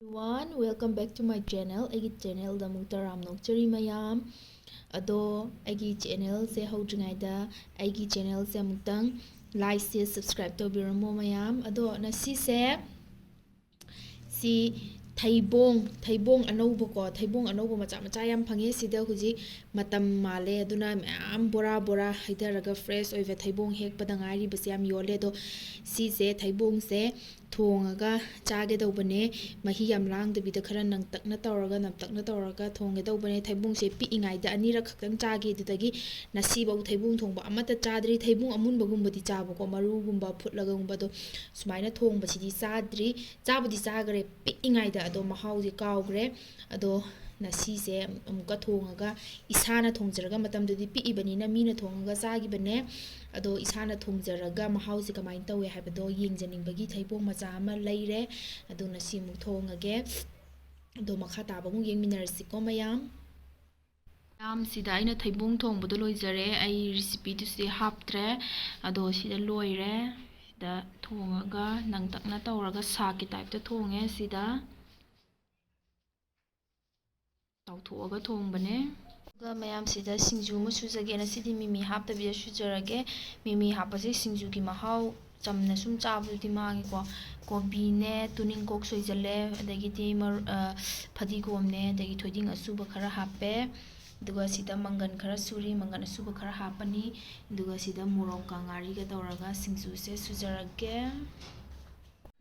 Everyone, welcome back to my channel. Agi channel da mung taram nokchari mayam. Ado agi channel se howdringaida agi channel se amutang like se subscribe tawbiramo mayam. Ado nasi se si Thaibong anoubo ko Thaibong anoubo macha yam phange sida huji matam male aduna myam bora haidaraga fresh oive Thaibong hek pada ngari base yam yole do si se Thaibong se thongaga chage dawbane mahi yam lang de bida khara nang takna tawraga thonge dawbane Thaibong se pi ingai da anira khakang chage dudagi nasi bau Thaibong thongba amata chadri Thaibong amun bagumba di chaba ko maru gumba phutlaga gumba do sumaina thongba sidi sadri chabudi chagare pi ingai da ado mahauji kaugre ado nasi se amuka thongaga isana thongjaraga matamdudi pi ibanina mina thongaga chagibane ado isana thongjaraga mahauji kamain tawe habado yengjaningbagi Thaibong macha ama leire ado nasi mu thongage ado makha taba mu yengminarsi ko mayam sida aina Thaibong thongbodo loijare ai recipe tu se haptre ado sida loire sida thongaga nangtakna tawraga saki type ta thonge sida tawthoga thongbane ga mayam sida singju mu sujage na sidi mimi haptabida sujarage mimi hapase singju gi mahau chamna sum chabudi magi ko kobi ne tuning kok soijale adagi ti phadikom ne adagi thoding asuba khara hape duga sida mangan khara suri mangan asuba khara hapani duga sida morok ka ngari ga tawraga singju se sujarage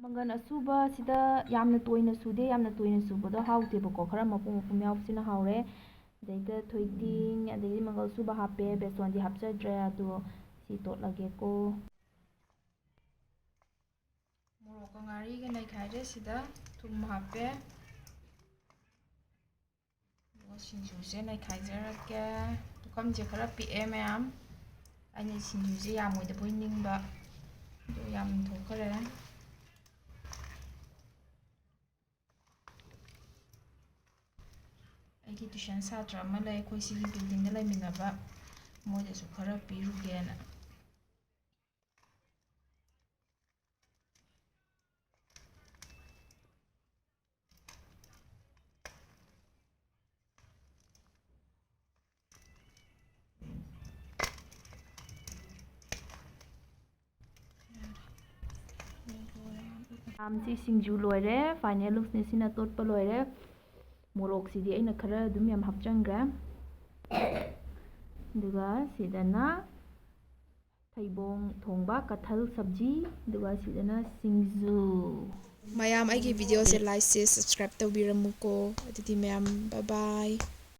mangan asuba sida yamna toina sude yamna toina subodo hawte bako khara mapum yawsina hawre daida thoiding adagi mangal suba hape beson di hapchadre ado si totlage ko morok ka ngari ga nai khaire sida thum hape singju se nai khaijarake tukam je khara pi mayam ani singju je yamoida boiningba do yam thokare aiki tuition satra ama lay khoi sigi building da laiminaba moida su khara pirugena amsi singju loire final looks ne sina totpa loire morok sidi aina khara dum yam hapchangre duga sidana Thaibong thongba kathal sabji duga sidana singju mayam aigi video se like se subscribe tawbiramuko adidi mayam bye bye